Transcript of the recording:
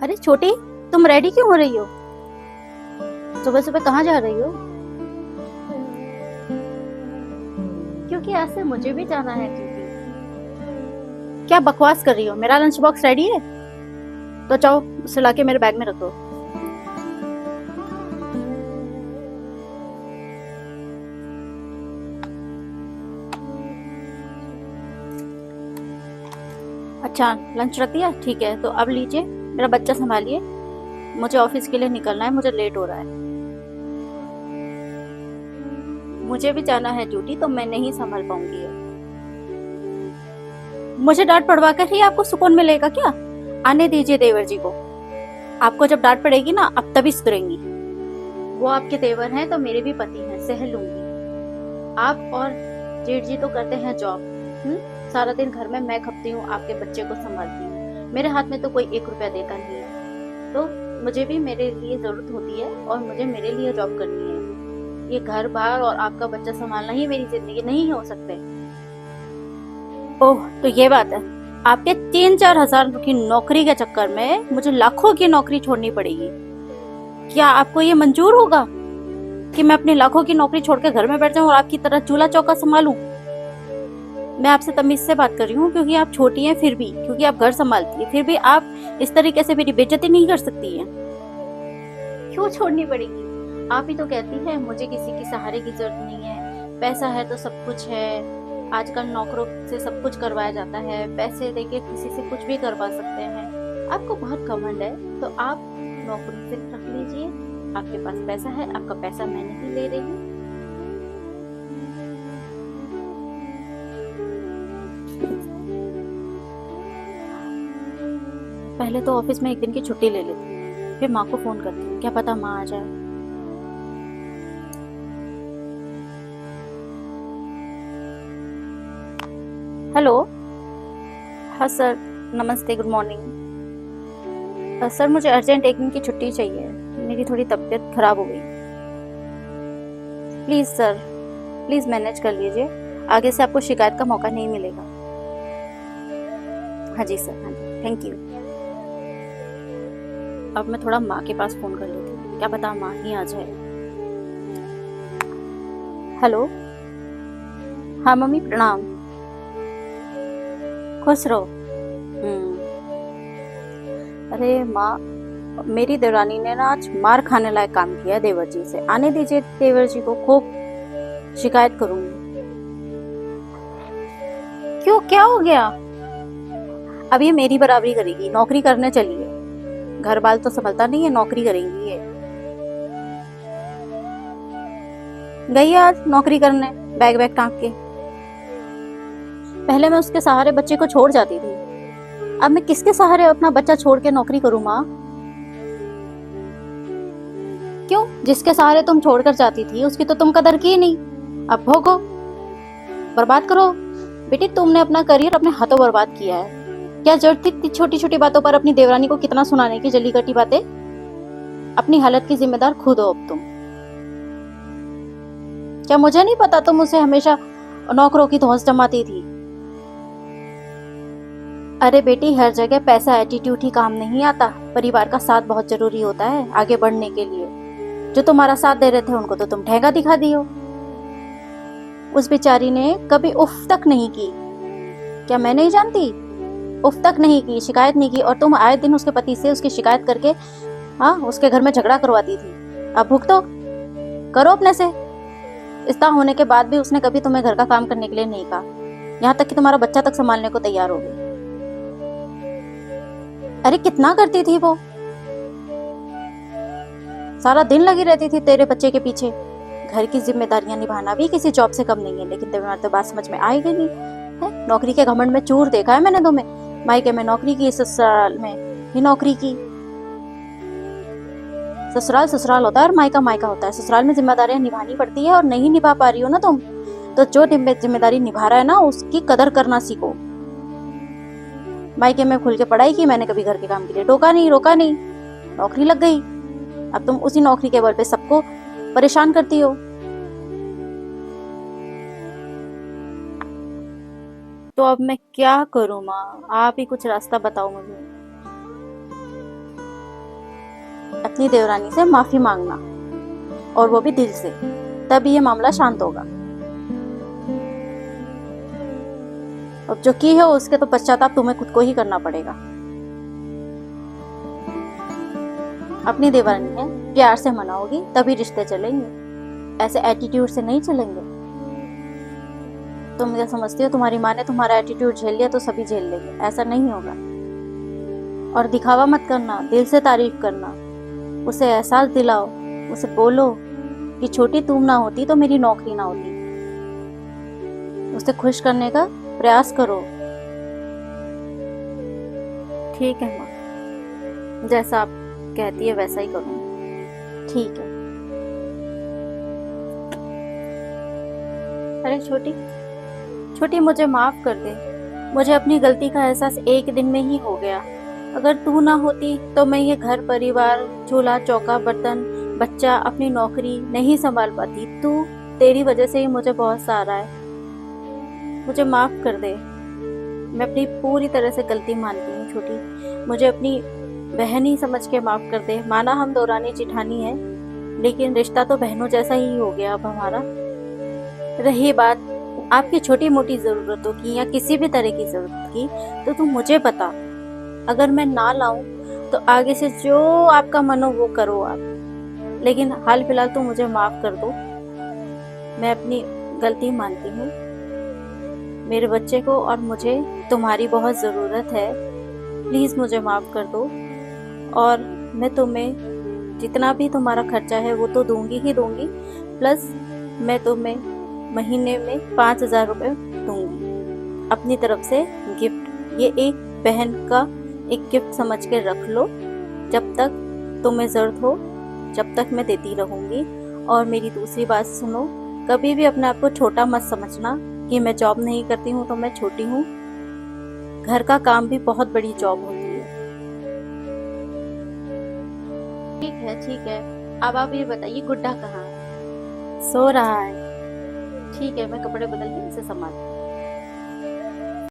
अरे छोटी, तुम रेडी क्यों हो रही हो? सुबह सुबह कहाँ जा रही हो? क्योंकि आज से मुझे भी जाना है ड्यूटी। क्या बकवास कर रही हो? मेरा लंच बॉक्स रेडी है। तो जाओ, उसे लाके मेरे बैग में रख दो। अच्छा, लंच रख दिया, ठीक है। तो अब लीजिए, मेरा बच्चा संभालिए। मुझे ऑफिस के लिए निकलना है, मुझे लेट हो रहा है। मुझे भी जाना है ड्यूटी, तो मैं नहीं संभाल पाऊंगी अब। मुझे डांट पड़वा कर ही आपको सुकून मिलेगा क्या? आने दीजिए देवर जी को। आपको जब डांट पड़ेगी ना, अब तभी सुधरेंगी। वो आपके देवर हैं तो मेरे भी पति हैं, सह लूंगी। आप और जेठ जी तो करते हैं जॉब। सारा दिन घर में मैं खपती हूँ, आपके बच्चे को संभालती हूँ। मेरे हाथ में तो कोई 1 रुपया देता नहीं है। तो मुझे भी मेरे लिए जरूरत होती है और मुझे मेरे लिए जॉब करनी है। ये घर बार और आपका बच्चा संभालना ही मेरी जिंदगी नहीं हो सकते। ओह, तो ये बात है। आपके 3-4 हजार की नौकरी के चक्कर में मुझे लाखों की नौकरी छोड़नी पड़ेगी। क्या आपको ये मंजूर होगा कि मैं अपनी लाखों की नौकरी छोड़ के घर में बैठ जाऊं और आपकी तरह चूल्हा चौका संभालूं? मैं आपसे तमीज से बात कर रही हूँ, क्योंकि आप छोटी हैं, फिर भी क्योंकि आप घर संभालती है, फिर भी आप इस तरीके से मेरी बेइज्जती नहीं कर सकती हैं। क्यों छोड़नी पड़ेगी? आप ही तो कहती है मुझे किसी की सहारे की जरूरत नहीं है, पैसा है तो सब कुछ है। आजकल नौकरों से सब कुछ करवाया जाता है, पैसे देके किसी से कुछ भी करवा सकते हैं। आपको बहुत घमंड है, तो आप नौकरी सिर्फ रख लीजिए। आपके पास पैसा है, आपका पैसा मैं नहीं ले रही हूँ। पहले तो ऑफिस में एक दिन की छुट्टी ले लेती, फिर माँ को फोन करती हूँ, क्या पता माँ आ जाए। हेलो। हाँ सर, नमस्ते, गुड मॉर्निंग। सर, मुझे अर्जेंट एक दिन की छुट्टी चाहिए। मेरी थोड़ी तबीयत खराब हो गई। प्लीज़ सर, प्लीज़ मैनेज कर लीजिए। आगे से आपको शिकायत का मौका नहीं मिलेगा। हाँ जी सर, हाँ जी, थैंक यू। अब मैं थोड़ा माँ के पास फ़ोन कर लेती हूँ, क्या पता माँ ही आ जाए। हेलो। हाँ मम्मी, प्रणाम। खुश रहो। अरे माँ, मेरी देवरानी ने ना आज मार खाने लायक काम किया है देवर जी से। आने दीजिए देवर जी को, खूब शिकायत करूंगी। क्यों, क्या हो गया? अब ये मेरी बराबरी करेगी, नौकरी करने चली है। घर बाल तो संभलता नहीं है, नौकरी करेंगी ये। गई है आज नौकरी करने, बैग बैग टांग के। पहले मैं उसके सहारे बच्चे को छोड़ जाती थी, अब मैं किसके सहारे अपना बच्चा छोड़ के नौकरी करूं माँ? क्यों, जिसके सहारे तुम छोड़कर जाती थी उसकी तो तुम कदर की नहीं। अब भोगो, बर्बाद करो। बेटी, तुमने अपना करियर अपने हाथों बर्बाद किया है। क्या जरूरत थी छोटी छोटी बातों पर अपनी देवरानी को कितना सुनाने की जली कटी बातें? अपनी हालत की जिम्मेदार खुद हो अब तुम। क्या मुझे नहीं पता तुम उसे हमेशा नौकरों की धौंस जमाती थी? अरे बेटी, हर जगह पैसा एटीट्यूड ही काम नहीं आता। परिवार का साथ बहुत जरूरी होता है आगे बढ़ने के लिए। जो तुम्हारा साथ दे रहे थे उनको तो तुम ठेंगा दिखा दियो। उस बेचारी ने कभी उफ तक नहीं की। क्या मैं नहीं जानती? उफ तक नहीं की, शिकायत नहीं की, और तुम आए दिन उसके पति से उसकी शिकायत करके हाँ उसके घर में झगड़ा करवाती थी। अब भुगतो, करो अपने से। इतना होने के बाद भी उसने कभी तुम्हें घर का काम करने के लिए नहीं कहा, यहाँ तक कि तुम्हारा बच्चा तक संभालने को तैयार हो गई। अरे कितना करती थी वो, सारा दिन लगी रहती थी तेरे बच्चे के पीछे। घर की जिम्मेदारियां निभाना भी किसी जॉब से कम नहीं है, लेकिन तुम्हारी तो बात समझ में आएगी नहीं है। नौकरी के घमंड में चूर देखा है मैंने तुम्हें। मायके में नौकरी की, ससुराल में भी नौकरी की। ससुराल ससुराल होता है और मायका मायका होता है। ससुराल में जिम्मेदारियां निभानी पड़ती है और नहीं निभा पा रही हो ना तुम, तो जो जिम्मेदारी निभा रहा है ना उसकी कदर करना सीखो। मायके में खुल के पढ़ाई की मैंने, कभी घर के काम के लिए टोका नहीं, रोका नहीं। नौकरी लग गई, अब तुम उसी नौकरी के बल पे सबको परेशान करती हो। तो अब मैं क्या करूं माँ? आप ही कुछ रास्ता बताओ मुझे। अपनी देवरानी से माफी मांगना, और वो भी दिल से, तभी ये मामला शांत होगा। अब जो की है उसके तो पश्चाताप तुम्हें खुद को ही करना पड़ेगा। अपनी देवरानी है, प्यार से मनाओगी तभी रिश्ते चलेंगे, ऐसे एटीट्यूड से नहीं चलेंगे। तुम क्या समझती हो तुम्हारी माँ ने तुम्हारा एटीट्यूड झेल लिया तो सभी झेल लेंगे? ऐसा नहीं होगा। और दिखावा मत करना, दिल से तारीफ करना, उसे एहसास दिलाओ, उसे बोलो कि छोटी तुम ना होती तो मेरी नौकरी ना होती। उसे खुश करने का प्रयास करो। ठीक है माँ, जैसा आप कहती है वैसा ही करूँगी। ठीक है। अरे छोटी छोटी, मुझे माफ कर दे। मुझे अपनी गलती का एहसास एक दिन में ही हो गया। अगर तू ना होती तो मैं ये घर परिवार, चूल्हा चौका, बर्तन, बच्चा, अपनी नौकरी नहीं संभाल पाती। तेरी वजह से ही मुझे बहुत सहारा है। मुझे माफ कर दे। मैं अपनी पूरी तरह से गलती मानती हूँ छोटी। मुझे अपनी बहन ही समझ के माफ कर दे। माना हम दौरानी जिठानी है, लेकिन रिश्ता तो बहनों जैसा ही हो गया अब हमारा। रही बात आपकी छोटी मोटी ज़रूरतों की या किसी भी तरह की ज़रूरत की, तो तुम मुझे बता। अगर मैं ना लाऊं तो आगे से जो आपका मन हो वो करो आप, लेकिन हाल फिलहाल तो मुझे माफ़ कर दो। मैं अपनी गलती मानती हूँ। मेरे बच्चे को और मुझे तुम्हारी बहुत ज़रूरत है। प्लीज़ मुझे माफ़ कर दो, और मैं तुम्हें जितना भी तुम्हारा खर्चा है वो तो दूंगी ही दूंगी, प्लस मैं तुम्हें महीने में 5,000 रुपये दूंगी अपनी तरफ से गिफ्ट। ये एक बहन का एक गिफ्ट समझ के रख लो। जब तक तुम्हें ज़रूरत हो जब तक मैं देती रहूँगी। और मेरी दूसरी बात सुनो, कभी भी अपने आप को छोटा मत समझना कि मैं जॉब नहीं करती हूँ तो मैं छोटी हूँ। घर का काम भी बहुत बड़ी जॉब होती है। ठीक है, अब आप ये बताइए गुड्डा कहाँ है? सो रहा है। ठीक है, मैं कपड़े बदल के इसे संभाल